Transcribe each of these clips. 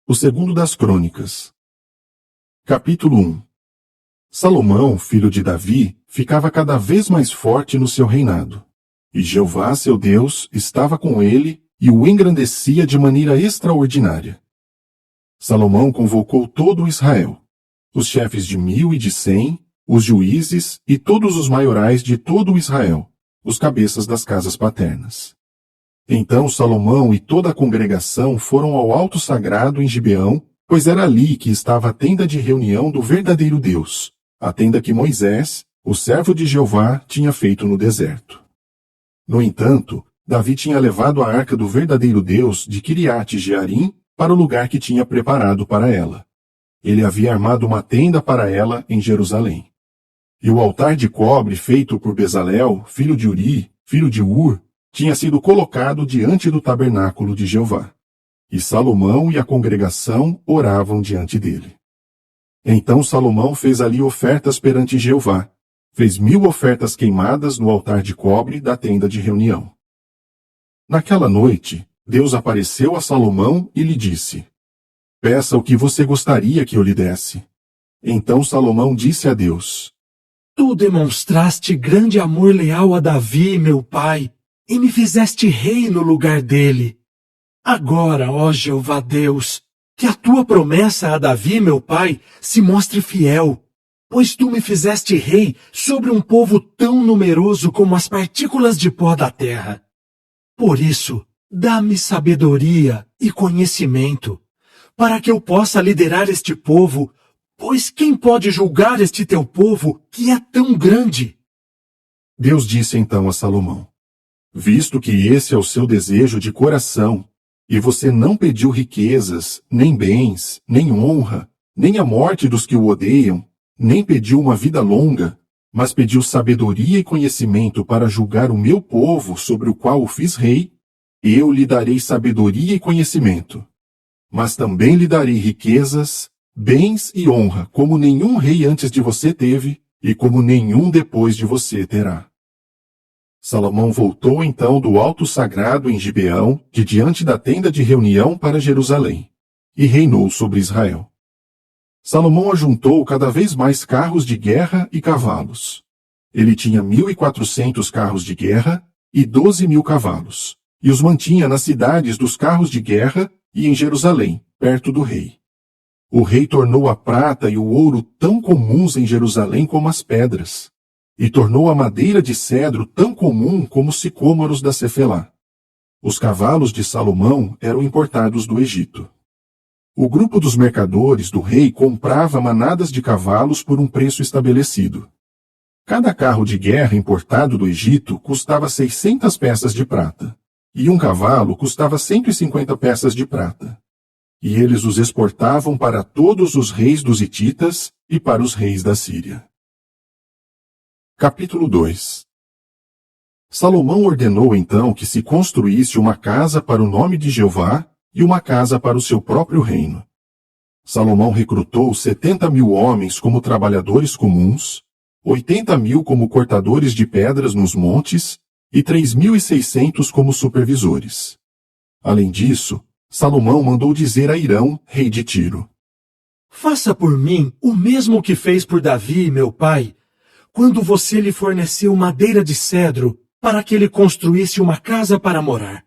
O segundo das Crônicas. Capítulo 1. Salomão, filho de Davi, ficava cada vez mais forte no seu reinado. E Jeová, seu Deus, estava com ele e o engrandecia de maneira extraordinária. Salomão convocou todo o Israel, os chefes de 1000 e de 100, os juízes e todos os maiorais de todo o Israel, os cabeças das casas paternas. Então Salomão e toda a congregação foram ao alto sagrado em Gibeão, pois era ali que estava a tenda de reunião do verdadeiro Deus, a tenda que Moisés, o servo de Jeová, tinha feito no deserto. No entanto, Davi tinha levado a arca do verdadeiro Deus de Quiriate-Jearim para o lugar que tinha preparado para ela. Ele havia armado uma tenda para ela em Jerusalém. E o altar de cobre feito por Bezalel, filho de Uri, filho de Ur, tinha sido colocado diante do tabernáculo de Jeová. E Salomão e a congregação oravam diante dele. Então Salomão fez ali ofertas perante Jeová. Fez 1000 ofertas queimadas no altar de cobre da tenda de reunião. Naquela noite, Deus apareceu a Salomão e lhe disse: Peça o que você gostaria que eu lhe desse. Então Salomão disse a Deus: Tu demonstraste grande amor leal a Davi, meu pai, e me fizeste rei no lugar dele. Agora, ó Jeová Deus, que a tua promessa a Davi, meu pai, se mostre fiel, pois tu me fizeste rei sobre um povo tão numeroso como as partículas de pó da terra. Por isso, dá-me sabedoria e conhecimento, para que eu possa liderar este povo, pois quem pode julgar este teu povo que é tão grande? Deus disse então a Salomão: Visto que esse é o seu desejo de coração, e você não pediu riquezas, nem bens, nem honra, nem a morte dos que o odeiam, nem pediu uma vida longa, mas pediu sabedoria e conhecimento para julgar o meu povo sobre o qual o fiz rei, eu lhe darei sabedoria e conhecimento. Mas também lhe darei riquezas, bens e honra, como nenhum rei antes de você teve, e como nenhum depois de você terá. Salomão voltou então do alto sagrado em Gibeão, de diante da tenda de reunião para Jerusalém, e reinou sobre Israel. Salomão ajuntou cada vez mais carros de guerra e cavalos. Ele tinha 1.400 carros de guerra e 12.000 cavalos, e os mantinha nas cidades dos carros de guerra e em Jerusalém, perto do rei. O rei tornou a prata e o ouro tão comuns em Jerusalém como as pedras, e tornou a madeira de cedro tão comum como os sicômoros da Cefelá. Os cavalos de Salomão eram importados do Egito. O grupo dos mercadores do rei comprava manadas de cavalos por um preço estabelecido. Cada carro de guerra importado do Egito custava 600 peças de prata, e um cavalo custava 150 peças de prata. E eles os exportavam para todos os reis dos hititas e para os reis da Síria. Capítulo 2. Salomão ordenou então que se construísse uma casa para o nome de Jeová e uma casa para o seu próprio reino. Salomão recrutou 70.000 homens como trabalhadores comuns, 80.000 como cortadores de pedras nos montes e 3.600 como supervisores. Além disso, Salomão mandou dizer a Hirão, rei de Tiro: Faça por mim o mesmo que fez por Davi, meu pai, quando você lhe forneceu madeira de cedro para que ele construísse uma casa para morar.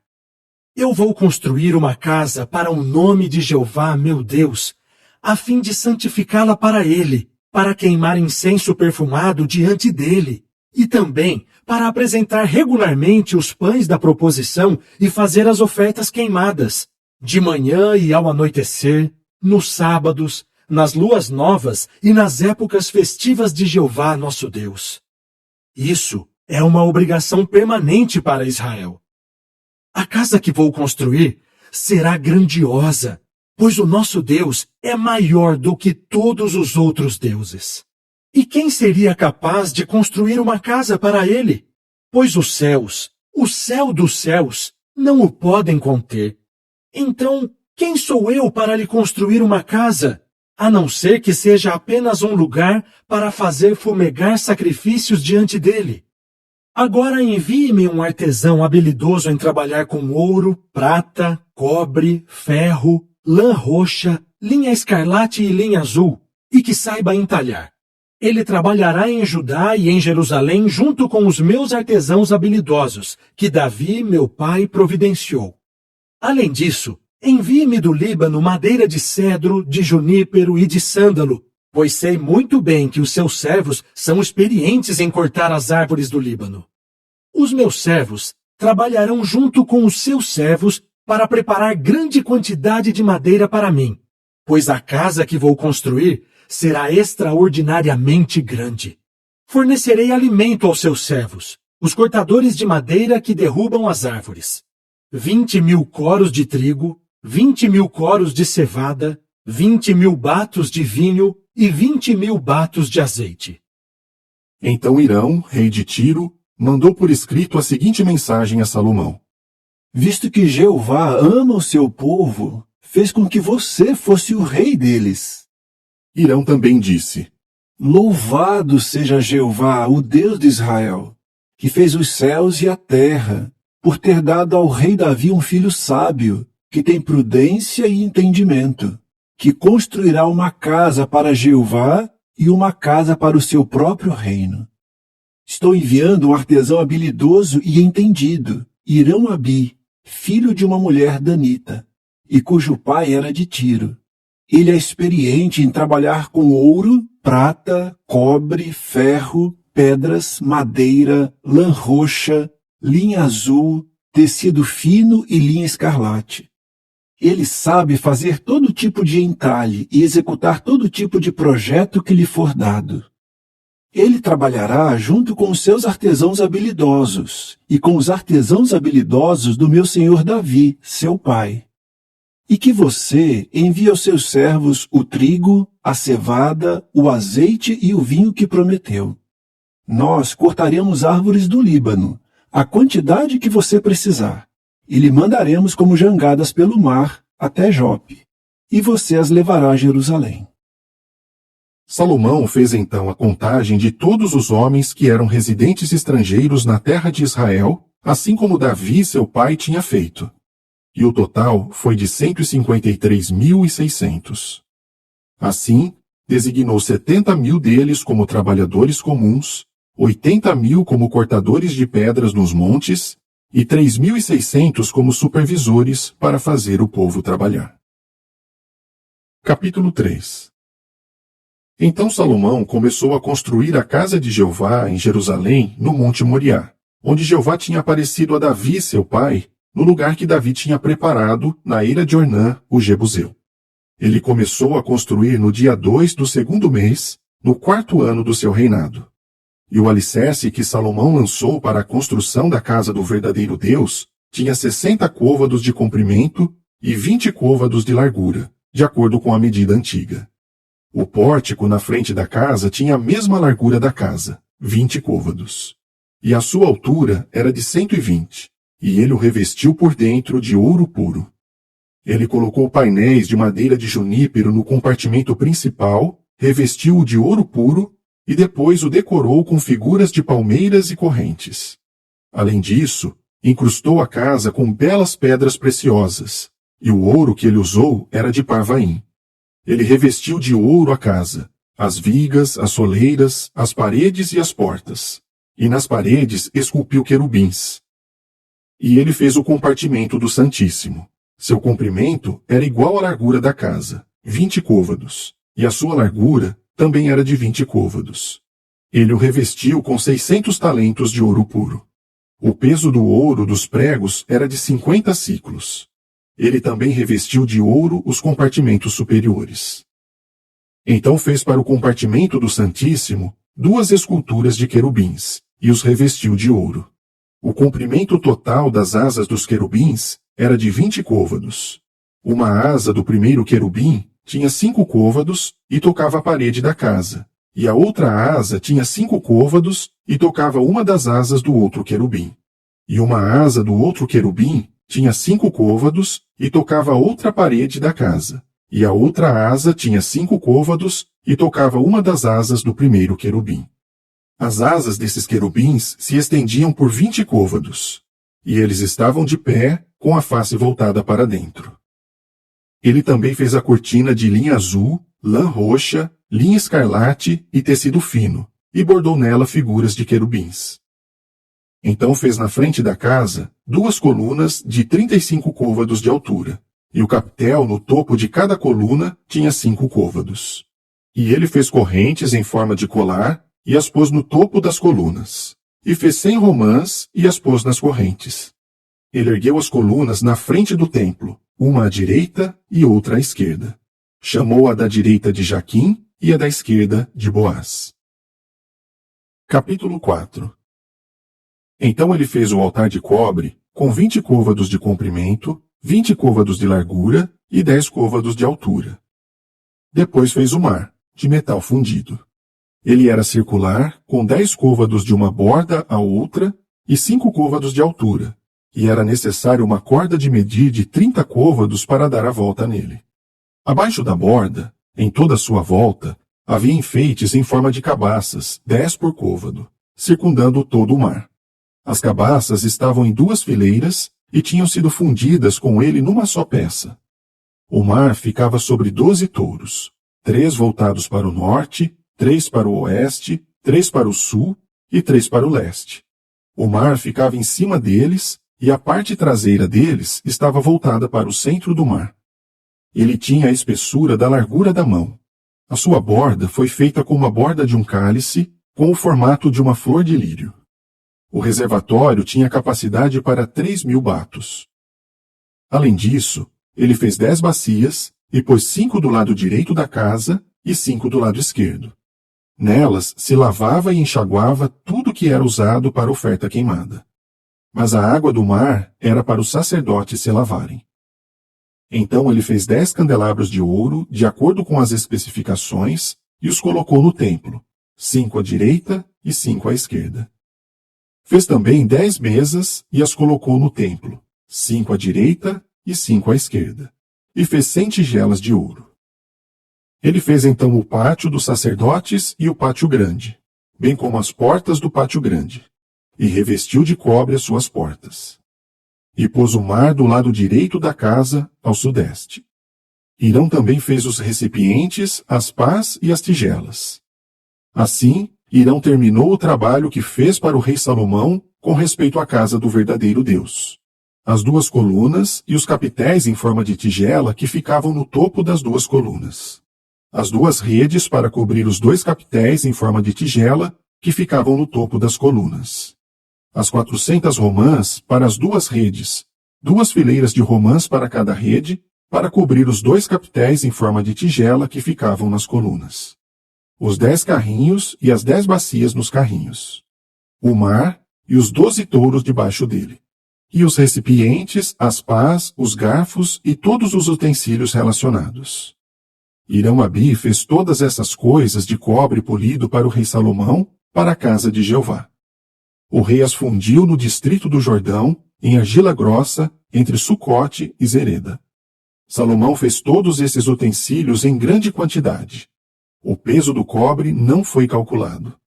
Eu vou construir uma casa para o nome de Jeová, meu Deus, a fim de santificá-la para ele, para queimar incenso perfumado diante dele, e também para apresentar regularmente os pães da proposição e fazer as ofertas queimadas, de manhã e ao anoitecer, nos sábados, nas luas novas e nas épocas festivas de Jeová, nosso Deus. Isso é uma obrigação permanente para Israel. A casa que vou construir será grandiosa, pois o nosso Deus é maior do que todos os outros deuses. E quem seria capaz de construir uma casa para ele? Pois os céus, o céu dos céus, não o podem conter. Então, quem sou eu para lhe construir uma casa, a não ser que seja apenas um lugar para fazer fumegar sacrifícios diante dele? Agora envie-me um artesão habilidoso em trabalhar com ouro, prata, cobre, ferro, lã roxa, linha escarlate e linha azul, e que saiba entalhar. Ele trabalhará em Judá e em Jerusalém junto com os meus artesãos habilidosos, que Davi, meu pai, providenciou. Além disso, envie-me do Líbano madeira de cedro, de junípero e de sândalo, pois sei muito bem que os seus servos são experientes em cortar as árvores do Líbano. Os meus servos trabalharão junto com os seus servos para preparar grande quantidade de madeira para mim, pois a casa que vou construir será extraordinariamente grande. Fornecerei alimento aos seus servos, os cortadores de madeira que derrubam as árvores. 20.000 coros de trigo, 20.000 coros de cevada, 20.000 batos de vinho e 20.000 batos de azeite. Então Irão, rei de Tiro, mandou por escrito a seguinte mensagem a Salomão: Visto que Jeová ama o seu povo, fez com que você fosse o rei deles. Irão também disse: Louvado seja Jeová, o Deus de Israel, que fez os céus e a terra, por ter dado ao rei Davi um filho sábio, que tem prudência e entendimento, que construirá uma casa para Jeová e uma casa para o seu próprio reino. Estou enviando um artesão habilidoso e entendido, Irão-Abi, filho de uma mulher danita, e cujo pai era de Tiro. Ele é experiente em trabalhar com ouro, prata, cobre, ferro, pedras, madeira, lã roxa, linha azul, tecido fino e linha escarlate. Ele sabe fazer todo tipo de entalhe e executar todo tipo de projeto que lhe for dado. Ele trabalhará junto com os seus artesãos habilidosos e com os artesãos habilidosos do meu senhor Davi, seu pai. E que você envie aos seus servos o trigo, a cevada, o azeite e o vinho que prometeu. Nós cortaremos árvores do Líbano, a quantidade que você precisar, e lhe mandaremos como jangadas pelo mar até Jope, e você as levará a Jerusalém. Salomão fez então a contagem de todos os homens que eram residentes estrangeiros na terra de Israel, assim como Davi, seu pai, tinha feito. E o total foi de 153.600. Assim, designou 70.000 deles como trabalhadores comuns, 80.000 como cortadores de pedras nos montes e 3.600 como supervisores para fazer o povo trabalhar. Capítulo 3. Então Salomão começou a construir a casa de Jeová em Jerusalém, no Monte Moriá, onde Jeová tinha aparecido a Davi, seu pai, no lugar que Davi tinha preparado, na eira de Ornã, o Jebuseu. Ele começou a construir no dia 2 do segundo mês, no 4º ano do seu reinado. E o alicerce que Salomão lançou para a construção da casa do verdadeiro Deus tinha 60 côvados de comprimento e 20 côvados de largura, de acordo com a medida antiga. O pórtico na frente da casa tinha a mesma largura da casa, 20 côvados. E a sua altura era de 120, e ele o revestiu por dentro de ouro puro. Ele colocou painéis de madeira de junípero no compartimento principal, revestiu-o de ouro puro, e depois o decorou com figuras de palmeiras e correntes. Além disso, incrustou a casa com belas pedras preciosas, e o ouro que ele usou era de Parvaim. Ele revestiu de ouro a casa, as vigas, as soleiras, as paredes e as portas, e nas paredes esculpiu querubins. E ele fez o compartimento do Santíssimo. Seu comprimento era igual à largura da casa, 20 côvados, e a sua largura também era de 20 côvados. Ele o revestiu com 600 talentos de ouro puro. O peso do ouro dos pregos era de 50 siclos. Ele também revestiu de ouro os compartimentos superiores. Então fez para o compartimento do Santíssimo 2 esculturas de querubins, e os revestiu de ouro. O comprimento total das asas dos querubins era de 20 côvados. Uma asa do primeiro querubim tinha 5 côvados e tocava a parede da casa, e a outra asa tinha 5 côvados e tocava uma das asas do outro querubim. E uma asa do outro querubim tinha 5 côvados e tocava a outra parede da casa, e a outra asa tinha 5 côvados e tocava uma das asas do primeiro querubim. As asas desses querubins se estendiam por 20 côvados, e eles estavam de pé, com a face voltada para dentro. Ele também fez a cortina de linha azul, lã roxa, linha escarlate e tecido fino, e bordou nela figuras de querubins. Então fez na frente da casa 2 colunas de 35 côvados de altura, e o capitel no topo de cada coluna tinha 5 côvados. E ele fez correntes em forma de colar e as pôs no topo das colunas, e fez 100 romãs e as pôs nas correntes. Ele ergueu as colunas na frente do templo, uma à direita e outra à esquerda. Chamou a da direita de Jaquim e a da esquerda de Boaz. Capítulo 4. Então ele fez o altar de cobre, com 20 côvados de comprimento, 20 côvados de largura e 10 côvados de altura. Depois fez o mar, de metal fundido. Ele era circular, com 10 côvados de uma borda à outra e 5 côvados de altura, e era necessário uma corda de medir de 30 côvados para dar a volta nele. Abaixo da borda, em toda a sua volta, havia enfeites em forma de cabaças, 10 por côvado, circundando todo o mar. As cabaças estavam em 2 fileiras e tinham sido fundidas com ele numa só peça. O mar ficava sobre 12 touros, 3 voltados para o norte, 3 para o oeste, 3 para o sul e 3 para o leste. O mar ficava em cima deles e a parte traseira deles estava voltada para o centro do mar. Ele tinha a espessura da largura da mão. A sua borda foi feita como a borda de um cálice, com o formato de uma flor de lírio. O reservatório tinha capacidade para 3.000 batos. Além disso, ele fez 10 bacias e pôs 5 do lado direito da casa e 5 do lado esquerdo. Nelas se lavava e enxaguava tudo que era usado para oferta queimada. Mas a água do mar era para os sacerdotes se lavarem. Então ele fez 10 candelabros de ouro, de acordo com as especificações, e os colocou no templo, 5 à direita e 5 à esquerda. Fez também 10 mesas e as colocou no templo, 5 à direita e 5 à esquerda, e fez 100 tigelas de ouro. Ele fez então o pátio dos sacerdotes e o pátio grande, bem como as portas do pátio grande, e revestiu de cobre as suas portas. E pôs o mar do lado direito da casa, ao sudeste. Hirão também fez os recipientes, as pás e as tigelas. Assim, Hirão terminou o trabalho que fez para o rei Salomão com respeito à casa do verdadeiro Deus. As 2 colunas e os capitéis em forma de tigela que ficavam no topo das 2 colunas. As 2 redes para cobrir os 2 capitéis em forma de tigela que ficavam no topo das colunas. As 400 romãs para as 2 redes, 2 fileiras de romãs para cada rede, para cobrir os 2 capitéis em forma de tigela que ficavam nas colunas. Os 10 carrinhos e as 10 bacias nos carrinhos. O mar e os 12 touros debaixo dele. E os recipientes, as pás, os garfos e todos os utensílios relacionados. Hirão-Abi fez todas essas coisas de cobre polido para o rei Salomão, para a casa de Jeová. O rei as fundiu no distrito do Jordão, em argila grossa, entre Sucote e Zereda. Salomão fez todos esses utensílios em grande quantidade. O peso do cobre não foi calculado.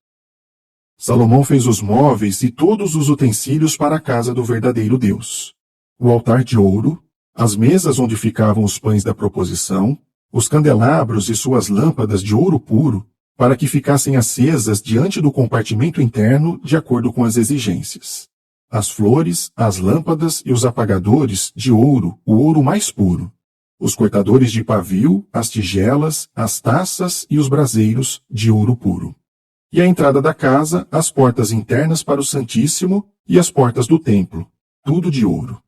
Salomão fez os móveis e todos os utensílios para a casa do verdadeiro Deus. O altar de ouro, as mesas onde ficavam os pães da proposição, os candelabros e suas lâmpadas de ouro puro, para que ficassem acesas diante do compartimento interno de acordo com as exigências. As flores, as lâmpadas e os apagadores de ouro, o ouro mais puro. Os cortadores de pavio, as tigelas, as taças e os braseiros de ouro puro. E a entrada da casa, as portas internas para o Santíssimo e as portas do templo, tudo de ouro.